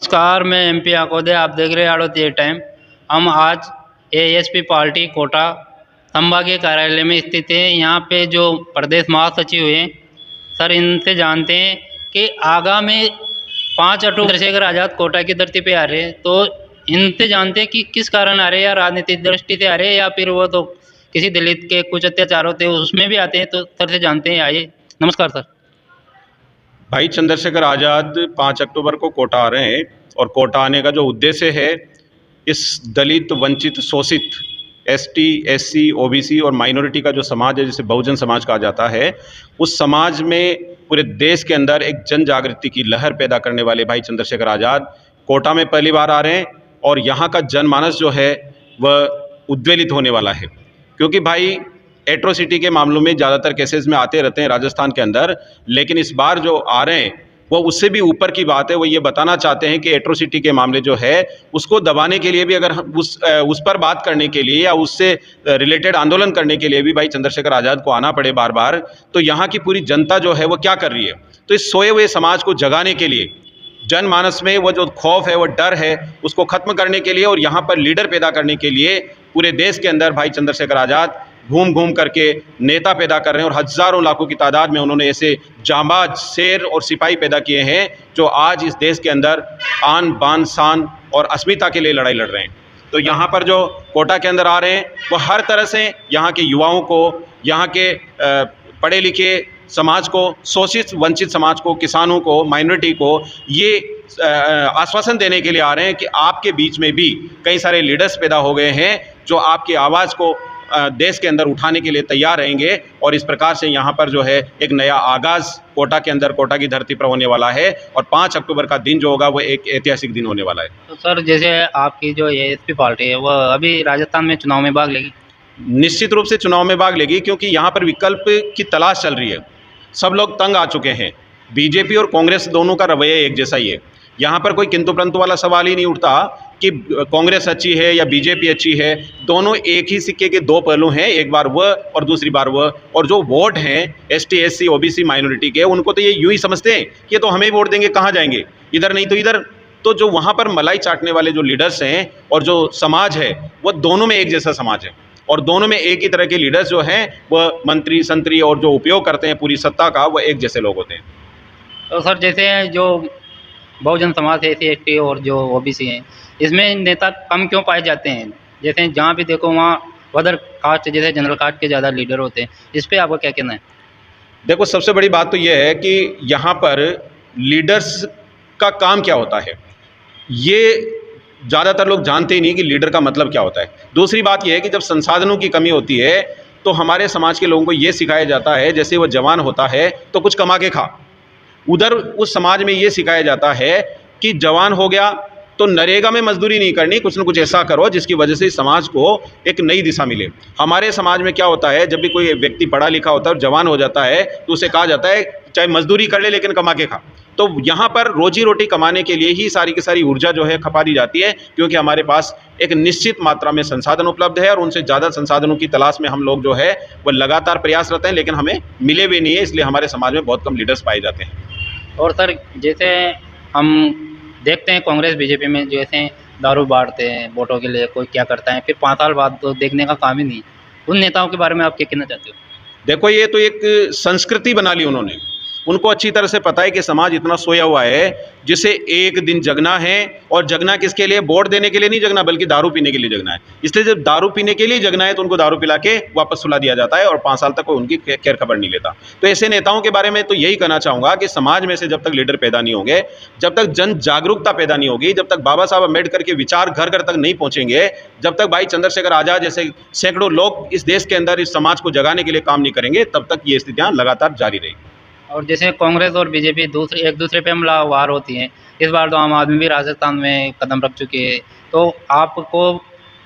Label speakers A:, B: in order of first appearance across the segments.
A: नमस्कार, मैं एमपी आकोदे। आप देख रहे हैं आड़ोती टाइम। हम आज एएसपी पार्टी कोटा संभागीय कार्यालय में स्थित हैं। यहाँ पे जो प्रदेश महासचिव हैं सर, इनसे जानते हैं कि आगामी 5 अक्टूबर चंद्रशेखर आज़ाद कोटा की धरती पे आ रहे हैं, तो इनसे जानते हैं कि किस कारण आ रहे हैं, या राजनीतिक दृष्टि से आ रहे हैं, या फिर वो तो किसी दलित के कुछ अत्याचार होते हैं उसमें भी आते हैं। तो सर से जानते हैं। आइए। नमस्कार सर।
B: भाई चंद्रशेखर आज़ाद 5 अक्टूबर को कोटा आ रहे हैं और कोटा आने का जो उद्देश्य है, इस दलित, वंचित, शोषित एसटी, एससी, ओबीसी और माइनॉरिटी का जो समाज है, जिसे बहुजन समाज कहा जाता है, उस समाज में पूरे देश के अंदर एक जन जागृति की लहर पैदा करने वाले भाई चंद्रशेखर आज़ाद कोटा में पहली बार आ रहे हैं। और यहाँ का जनमानस जो है वह उद्वेलित होने वाला है, क्योंकि भाई एट्रोसिटी के मामलों में ज़्यादातर केसेस में आते रहते हैं राजस्थान के अंदर, लेकिन इस बार जो आ रहे हैं वो उससे भी ऊपर की बात है। वो ये बताना चाहते हैं कि एट्रोसिटी के मामले जो है उसको दबाने के लिए भी, अगर हम उस पर बात करने के लिए या उससे रिलेटेड आंदोलन करने के लिए भी भाई चंद्रशेखर आज़ाद को आना पड़े बार बार, तो यहाँ की पूरी जनता जो है वो क्या कर रही है। तो इस सोए हुए समाज को जगाने के लिए, जनमानस में वो जो खौफ है, वो डर है, उसको खत्म करने के लिए और यहाँ पर लीडर पैदा करने के लिए पूरे देश के अंदर भाई चंद्रशेखर आज़ाद घूम घूम करके नेता पैदा कर रहे हैं। और हज़ारों लाखों की तादाद में उन्होंने ऐसे जांबाज, शेर और सिपाही पैदा किए हैं जो आज इस देश के अंदर आन बान शान और अस्मिता के लिए लड़ाई लड़ रहे हैं। तो यहाँ पर जो कोटा के अंदर आ रहे हैं वो हर तरह से यहाँ के युवाओं को, यहाँ के पढ़े लिखे समाज को, शोषित वंचित समाज को, किसानों को, माइनॉरिटी को ये आश्वासन देने के लिए आ रहे हैं कि आपके बीच में भी कई सारे लीडर्स पैदा हो गए हैं जो आपकी आवाज़ को देश के अंदर उठाने के लिए तैयार रहेंगे। और इस प्रकार से यहाँ पर जो है एक नया आगाज़ कोटा के अंदर, कोटा की धरती पर होने वाला है। और 5 अक्टूबर का दिन जो होगा वो एक ऐतिहासिक दिन होने वाला है।
A: तो सर, जैसे आपकी जो एएसपी पार्टी है वह अभी राजस्थान में चुनाव में भाग लेगी?
B: निश्चित रूप से चुनाव में भाग लेगी, क्योंकि यहाँ पर विकल्प की तलाश चल रही है। सब लोग तंग आ चुके हैं। बीजेपी और कांग्रेस दोनों का रवैया एक जैसा ही है। यहाँ पर कोई किंतु परंतु वाला सवाल ही नहीं उठता कि कांग्रेस अच्छी है या बीजेपी अच्छी है। दोनों एक ही सिक्के के दो पहलू हैं, एक बार वह और दूसरी बार वह। और जो वोट हैं एसटी, एससी, ओबीसी, माइनॉरिटी के, उनको तो ये यूं ही समझते हैं कि ये तो हमें ही वोट देंगे, कहाँ जाएंगे, इधर नहीं तो इधर। तो जो वहाँ पर मलाई चाटने वाले जो लीडर्स हैं और जो समाज है, वह दोनों में एक जैसा समाज है। और दोनों में एक ही तरह के लीडर्स जो हैं वह मंत्री, संतरी और जो उपयोग करते हैं पूरी सत्ता का, वह एक जैसे लोग होते हैं।
A: तो सर, जैसे जो बहुजन समाज है, एससी, एसटी और जो ओबीसी हैं, इसमें नेता कम क्यों पाए जाते हैं? जैसे जहाँ भी देखो वहाँ अदर कास्ट, जैसे जनरल कास्ट के ज़्यादा लीडर होते हैं। इस पर आपका क्या कहना है?
B: देखो, सबसे बड़ी बात तो यह है कि यहाँ पर लीडर्स का काम क्या होता है, ये ज़्यादातर लोग जानते ही नहीं कि लीडर का मतलब क्या होता है। दूसरी बात यह है कि जब संसाधनों की कमी होती है तो हमारे समाज के लोगों को ये सिखाया जाता है, जैसे वो जवान होता है तो कुछ कमा के खा। उधर उस समाज में ये सिखाया जाता है कि जवान हो गया तो नरेगा में मजदूरी नहीं करनी, कुछ न कुछ ऐसा करो जिसकी वजह से समाज को एक नई दिशा मिले। हमारे समाज में क्या होता है, जब भी कोई व्यक्ति पढ़ा लिखा होता है और जवान हो जाता है तो उसे कहा जाता है चाहे मजदूरी कर ले लेकिन कमा के खा। तो यहाँ पर रोजी रोटी कमाने के लिए ही सारी की सारी ऊर्जा जो है खपा दी जाती है, क्योंकि हमारे पास एक निश्चित मात्रा में संसाधन उपलब्ध है और उनसे ज़्यादा संसाधनों की तलाश में हम लोग जो है वो लगातार प्रयासरत हैं, लेकिन हमें मिले भी नहीं है। इसलिए हमारे समाज में बहुत कम लीडर्स पाए जाते हैं।
A: और सर, जैसे हम देखते हैं कांग्रेस बीजेपी में जैसे दारू बांटते हैं वोटों के लिए, कोई क्या करता है, फिर 5 साल बाद तो देखने का काम ही नहीं। उन नेताओं के बारे में आप क्या कहना चाहते हो?
B: देखो, ये तो एक संस्कृति बना ली उन्होंने। उनको अच्छी तरह से पता है कि समाज इतना सोया हुआ है जिसे एक दिन जगना है। और जगना किसके लिए? वोट देने के लिए नहीं जगना, बल्कि दारू पीने के लिए जगना है। इसलिए जब दारू पीने के लिए जगना है तो उनको दारू पिला के वापस सुला दिया जाता है और 5 साल तक कोई उनकी खैर खबर नहीं लेता। तो ऐसे नेताओं के बारे में तो यही कहना चाहूँगा कि समाज में से जब तक लीडर पैदा नहीं होंगे, जब तक जन जागरूकता पैदा नहीं होगी, जब तक बाबा साहब अम्बेडकर के विचार घर घर तक नहीं पहुँचेंगे, जब तक भाई चंद्रशेखर आज़ाद जैसे सैकड़ों लोग इस देश के अंदर इस समाज को जगाने के लिए काम नहीं करेंगे, तब तक ये स्थितियाँ लगातार जारी रहेगी।
A: और जैसे कांग्रेस और बीजेपी एक दूसरे पे हमलावर होती हैं, इस बार तो आम आदमी भी राजस्थान में कदम रख चुकी है। तो आपको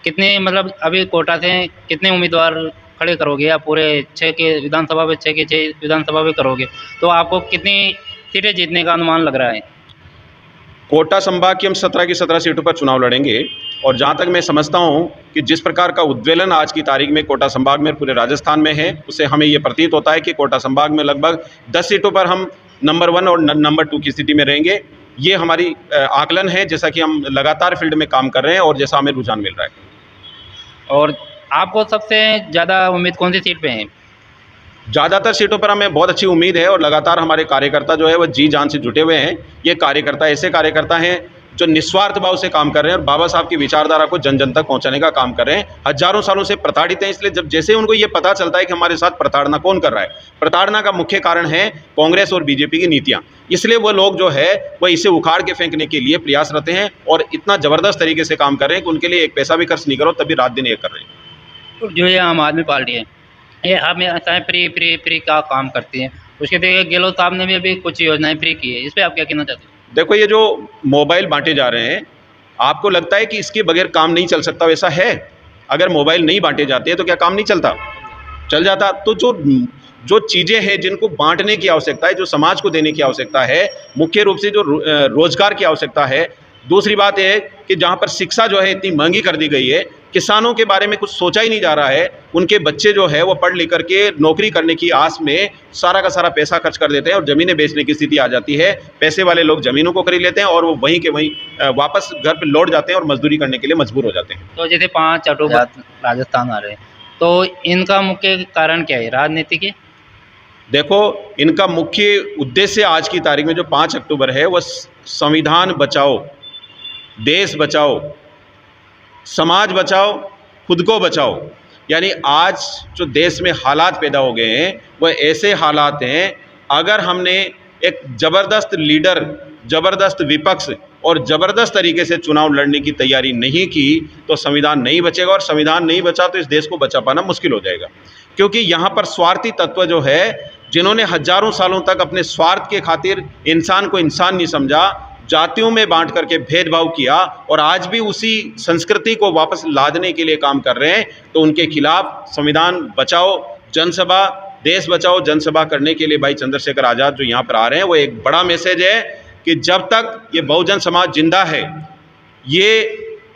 A: कितने, मतलब अभी कोटा से कितने उम्मीदवार खड़े करोगे, या पूरे 6 के विधानसभा में 6 के 6 विधानसभा में करोगे, तो आपको कितनी सीटें जीतने का अनुमान लग रहा है?
B: कोटा संभाग की हम 17 की 17 सीटों पर चुनाव लड़ेंगे। और जहाँ तक मैं समझता हूँ कि जिस प्रकार का उद्वेलन आज की तारीख में कोटा संभाग में पूरे राजस्थान में है, उससे हमें ये प्रतीत होता है कि कोटा संभाग में लगभग 10 सीटों पर हम नंबर 1 और नंबर 2 की स्थिति में रहेंगे। ये हमारी आकलन है, जैसा कि हम लगातार फील्ड में काम कर रहे हैं और जैसा हमें रुझान मिल रहा है।
A: और आपको सबसे ज़्यादा उम्मीद कौन सी सीट पे है?
B: ज़्यादातर सीटों पर हमें बहुत अच्छी उम्मीद है और लगातार हमारे कार्यकर्ता जो है वो जी जान से जुटे हुए हैं। ये कार्यकर्ता ऐसे कार्यकर्ता हैं जो निस्वार्थ भाव से काम कर रहे हैं और बाबा साहब की विचारधारा को जन जन तक पहुंचाने का काम कर रहे हैं। हजारों सालों से प्रताड़ित हैं, इसलिए जब जैसे उनको ये पता चलता है कि हमारे साथ प्रताड़ना कौन कर रहा है, प्रताड़ना का मुख्य कारण है कांग्रेस और बीजेपी की नीतियां, इसलिए वो लोग जो है वह इसे उखाड़ के फेंकने के लिए प्रयासरत हैं और इतना ज़बरदस्त तरीके से काम कर रहे हैं कि उनके लिए एक पैसा भी खर्च नहीं करो तभी रात दिन ये कर रहे हैं।
A: जो ये आम आदमी पार्टी है, ये हमेशा फ्री फ्री फ्री का काम करती है। उसके देखिए गहलोत साहब ने भी अभी कुछ योजनाएं फ्री की है, इस पर आप क्या कहना चाहते हैं?
B: देखो, ये जो मोबाइल बांटे जा रहे हैं, आपको लगता है कि इसके बगैर काम नहीं चल सकता, वैसा है? अगर मोबाइल नहीं बांटे जाते हैं तो क्या काम नहीं चलता? चल जाता। तो जो चीज़ें हैं जिनको बांटने की आवश्यकता है, जो समाज को देने की आवश्यकता है, मुख्य रूप से जो रोजगार की आवश्यकता है। दूसरी बात यह है कि जहाँ पर शिक्षा जो है इतनी महंगी कर दी गई है, किसानों के बारे में कुछ सोचा ही नहीं जा रहा है। उनके बच्चे जो है वो पढ़ लिख करके नौकरी करने की आस में सारा का सारा पैसा खर्च कर देते हैं और ज़मीनें बेचने की स्थिति आ जाती है। पैसे वाले लोग ज़मीनों को खरीद लेते हैं और वो वहीं के वहीं वापस घर पर लौट जाते हैं और मजदूरी करने के लिए मजबूर हो जाते हैं।
A: तो जैसे 5 अक्टूबर राजस्थान आ रहे हैं, तो इनका मुख्य कारण क्या है? राजनीति के?
B: देखो, इनका मुख्य उद्देश्य आज की तारीख में जो 5 अक्टूबर है वह संविधान बचाओ, देश बचाओ, समाज बचाओ, खुद को बचाओ। यानी आज जो देश में हालात पैदा हो गए हैं वह ऐसे हालात हैं, अगर हमने एक ज़बरदस्त लीडर, ज़बरदस्त विपक्ष और ज़बरदस्त तरीके से चुनाव लड़ने की तैयारी नहीं की तो संविधान नहीं बचेगा, और संविधान नहीं बचा तो इस देश को बचा पाना मुश्किल हो जाएगा। क्योंकि यहाँ पर स्वार्थी तत्व जो है, जिन्होंने हजारों सालों तक अपने स्वार्थ के खातिर इंसान को इंसान नहीं समझा, जातियों में बांट करके भेदभाव किया और आज भी उसी संस्कृति को वापस लादने के लिए काम कर रहे हैं, तो उनके खिलाफ संविधान बचाओ जनसभा, देश बचाओ जनसभा करने के लिए भाई चंद्रशेखर आज़ाद जो यहाँ पर आ रहे हैं, वो एक बड़ा मैसेज है कि जब तक ये बहुजन समाज जिंदा है, ये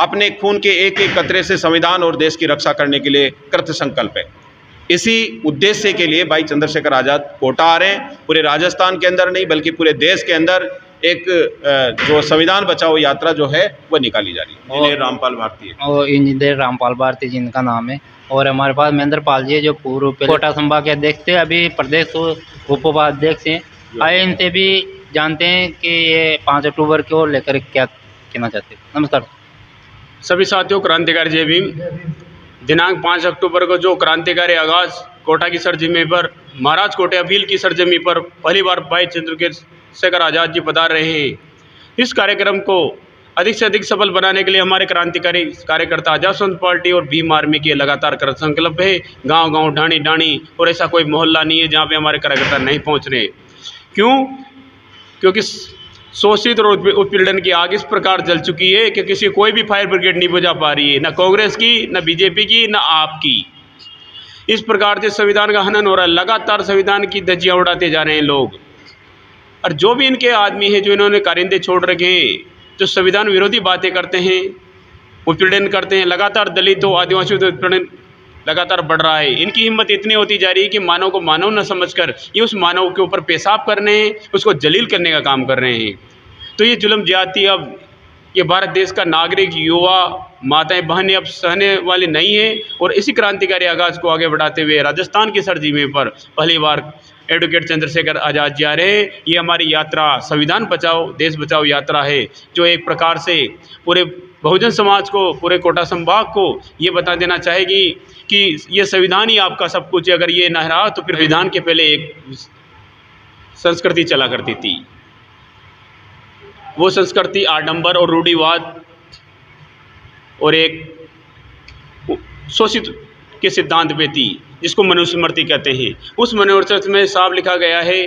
B: अपने खून के एक एक कतरे से संविधान और देश की रक्षा करने के लिए कृत संकल्प है। इसी उद्देश्य के लिए भाई चंद्रशेखर आज़ाद कोटा आ रहे हैं। पूरे राजस्थान के अंदर नहीं बल्कि पूरे देश के अंदर एक जो संविधान बचाओ यात्रा जो है वह निकाली जा रही है। इंजीनियर रामपाल भारती है
A: और इंजीनियर रामपाल भारती जी इनका नाम है। और हमारे पास महेंद्र पाल जी है जो पूर्व कोटा संभाग के अध्यक्ष थे, अभी प्रदेश उपाध्यक्ष हैं। आए इनसे भी जानते हैं कि ये 5 अक्टूबर को लेकर क्या कहना चाहते हैं। नमस्कार
C: सभी साथियों, क्रांतिकारी जय भीम। दिनांक 5 अक्टूबर को जो क्रांतिकारी आगाज कोटा की सरजमी पर, महाराज कोटे अपील की सरजमी पर पहली बार भाई चंद्रशेखर आज़ाद जी पधार रहे हैं। इस कार्यक्रम को अधिक से अधिक सफल बनाने के लिए हमारे क्रांतिकारी कार्यकर्ता आज़ाद फ्रंट पार्टी और भीम आर्मी के लगातार कृत संकल्प है। गांव गांव, ढाणी ढाणी और ऐसा कोई मोहल्ला नहीं है जहां पे हमारे कार्यकर्ता नहीं पहुंच रहे। क्यों? क्योंकि शोषित और उत्पीड़न की आग इस प्रकार जल चुकी है कि किसी कोई भी फायर ब्रिगेड नहीं बुझा पा रही है, न कांग्रेस की, न बीजेपी की, न आपकी। इस प्रकार से संविधान का हनन हो रहा है, लगातार संविधान की धज्जियां उड़ाते जा रहे हैं लोग। और जो भी इनके आदमी हैं जो इन्होंने कारिंदे छोड़ रखे हैं, जो संविधान विरोधी बातें करते हैं, उत्पीड़न करते हैं, लगातार दलितों आदिवासियों का उत्पीड़न लगातार बढ़ रहा है। इनकी हिम्मत इतनी होती जा रही है कि मानव को मानव न समझकर ये उस मानव के ऊपर पेशाब करने हैं, उसको जलील करने का काम कर रहे हैं। तो ये जुल्म ज्यादती अब ये भारत देश का नागरिक, युवा, माताएं, बहनें अब सहने वाली नहीं है। और इसी क्रांतिकारी आगाज को आगे बढ़ाते हुए राजस्थान की सरजमी पर पहली बार एडवोकेट चंद्रशेखर आज़ाद जी आ रहे हैं। ये हमारी यात्रा संविधान बचाओ देश बचाओ यात्रा है, जो एक प्रकार से पूरे बहुजन समाज को, पूरे कोटा संभाग को ये बता देना चाहेगी कि ये संविधान ही आपका सब कुछ है। अगर ये न रहा तो फिर संविधान के पहले एक संस्कृति चला करती थी, वो संस्कृति आडंबर और रूढ़िवाद और एक शोषित के सिद्धांत पे थी, जिसको मनुस्मृति कहते हैं। उस मनुस्मृति में साफ लिखा गया है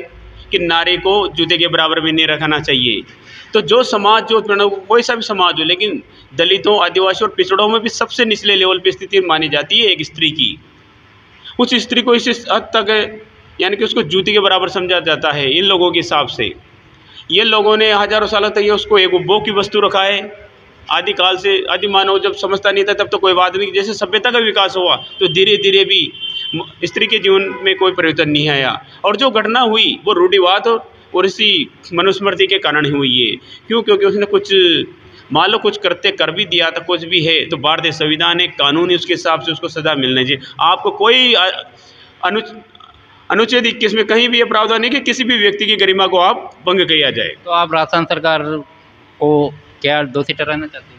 C: कि नारी को जूते के बराबर भी नहीं रखना चाहिए। तो जो समाज, जो कोई सा भी समाज हो, लेकिन दलितों, आदिवासी और पिछड़ों में भी सबसे निचले लेवल पर स्थिति मानी जाती है एक स्त्री की। उस स्त्री को इस हद तक यानी कि उसको जूती के बराबर समझा जाता है इन लोगों के हिसाब से। ये लोगों ने हजारों सालों तक ये उसको एक उपभोग की वस्तु रखा है। आदिकाल से, आदि मानव जब समझता नहीं था तब तो कोई बात नहीं। जैसे सभ्यता का विकास हुआ तो धीरे धीरे भी स्त्री के जीवन में कोई परिवर्तन नहीं आया। और जो घटना हुई वो रूढ़िवाद और इसी मनुस्मृति के कारण ही हुई है। क्यों? क्योंकि उसने कुछ मान लो कुछ करते कर भी दिया था, कुछ भी है, तो भारतीय संविधान एक कानून है, उसके हिसाब से उसको सज़ा मिलनी चाहिए। आपको कोई अनुच्छेद 21 में कहीं भी ये प्रावधान नहीं कि किसी भी व्यक्ति की गरिमा को आप भंग किया जाए।
A: तो आप राजस्थान सरकार को क्या दोषी ठहराना चाहते हैं?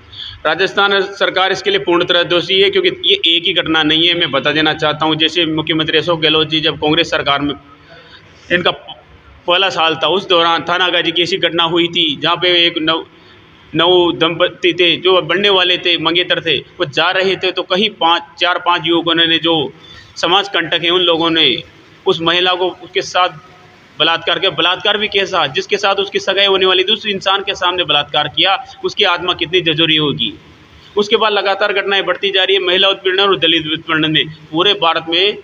C: राजस्थान सरकार इसके लिए पूर्ण तरह दोषी है, क्योंकि ये एक ही घटना नहीं है। मैं बता देना चाहता हूँ, जैसे मुख्यमंत्री अशोक गहलोत जी जब कांग्रेस सरकार में इनका पहला साल था, उस दौरान थानागाजी की ऐसी घटना हुई थी जहाँ पे एक नव दंपति थे जो बढ़ने वाले थे, मंगेतर थे, वो जा रहे थे तो कहीं 4-5 युवकों ने जो समाज कंटक है उन लोगों ने उस महिला को उसके साथ बलात्कार भी कैसा, जिसके साथ उसकी सगाई होने वाली थी उस इंसान के सामने बलात्कार किया, उसकी आत्मा कितनी जजोरी होगी। उसके बाद लगातार घटनाएं बढ़ती जा रही है। महिला उत्पीड़न और दलित उत्पीड़न में पूरे भारत में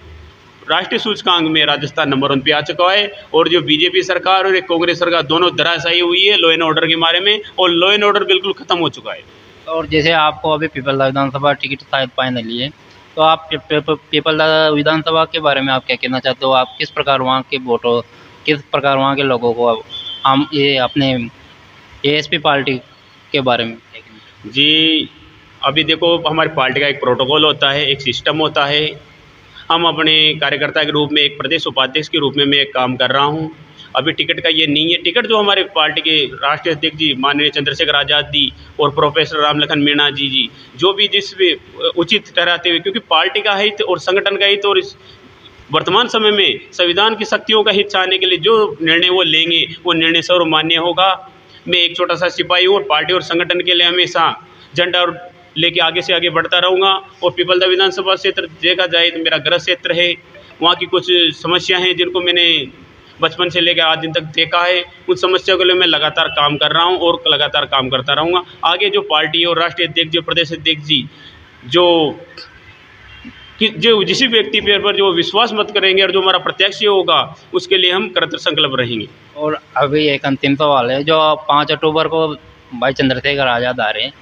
C: राष्ट्रीय सूचकांक में राजस्थान नंबर 1 पे आ चुका है। और जो बीजेपी सरकार और एक कांग्रेस सरकार दोनों धराशायी हुई है लॉ एंड ऑर्डर के बारे में, और लॉ एंड ऑर्डर बिल्कुल खत्म हो चुका है।
A: और जैसे आपको अभी पीपलदा विधानसभा टिकट शायद फाइनली है, तो आप पीपलदा विधानसभा के बारे में आप क्या कहना चाहते हो? आप किस प्रकार वहाँ के वोटों, किस प्रकार वहाँ के लोगों को हम ये अपने एएसपी पार्टी के बारे में क्या कहना चाहते
C: जी, अभी देखो हमारी पार्टी का एक प्रोटोकॉल होता है, एक सिस्टम होता है। हम अपने कार्यकर्ता के रूप में एक प्रदेश उपाध्यक्ष के रूप में मैं एक काम कर रहा हूँ। अभी टिकट का ये नहीं है। टिकट जो हमारे पार्टी के राष्ट्रीय अध्यक्ष जी माननीय चंद्रशेखर आज़ाद जी और प्रोफेसर रामलखन मीणा जी जो भी जिस भी उचित ठहराते हुए, क्योंकि पार्टी का हित और संगठन का हित और इस वर्तमान समय में संविधान की शक्तियों का हित चाहने के लिए जो निर्णय वो लेंगे वो निर्णय सर्वमान्य होगा। मैं एक छोटा सा सिपाही हूँ और पार्टी और संगठन के लिए हमेशा झंडा और लेके आगे से आगे बढ़ता रहूँगा। और पीपलदा विधानसभा क्षेत्र देखा जाए तो मेरा गृह क्षेत्र है। वहाँ की कुछ समस्या हैं जिनको मैंने बचपन से लेकर आज दिन तक देखा है। उन समस्याओं के लिए मैं लगातार काम कर रहा हूँ और लगातार काम करता रहूँगा। आगे जो पार्टी और राष्ट्रीय अध्यक्ष जो प्रदेश अध्यक्ष जी जो जिस व्यक्ति पर जो विश्वास मत करेंगे और जो हमारा प्रत्यक्ष होगा उसके लिए हम कृत संकल्प रहेंगे।
A: और अभी एक अंतिम सवाल है, जो 5 अक्टूबर को भाई चंद्रशेखर आज़ाद आ रहे हैं,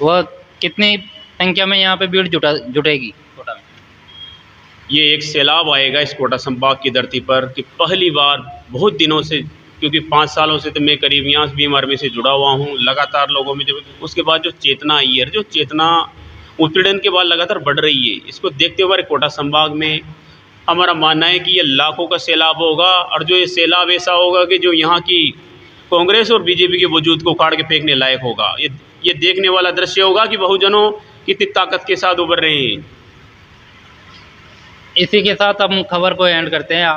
A: वह कितनी संख्या में यहाँ पे भीड़ जुटेगी कोटा में?
C: ये एक सैलाब आएगा इस कोटा संभाग की धरती पर कि पहली बार बहुत दिनों से, क्योंकि 5 सालों से तो मैं करीब यहाँ भीम आर्मी से जुड़ा हुआ हूँ, लगातार लोगों में जब उसके बाद जो चेतना आई है, जो चेतना उत्पीड़न के बाद लगातार बढ़ रही है, इसको देखते हुए हमारे कोटा संभाग में हमारा मानना है कि ये लाखों का सैलाब होगा। और जो ये सैलाब ऐसा होगा कि जो यहाँ की कांग्रेस और बीजेपी के वजूद को उखाड़ के फेंकने लायक होगा। ये देखने वाला दृश्य होगा कि बहुजनों कितनी ताकत के साथ उभर रहे हैं।
A: इसी के साथ हम खबर को एंड करते हैं।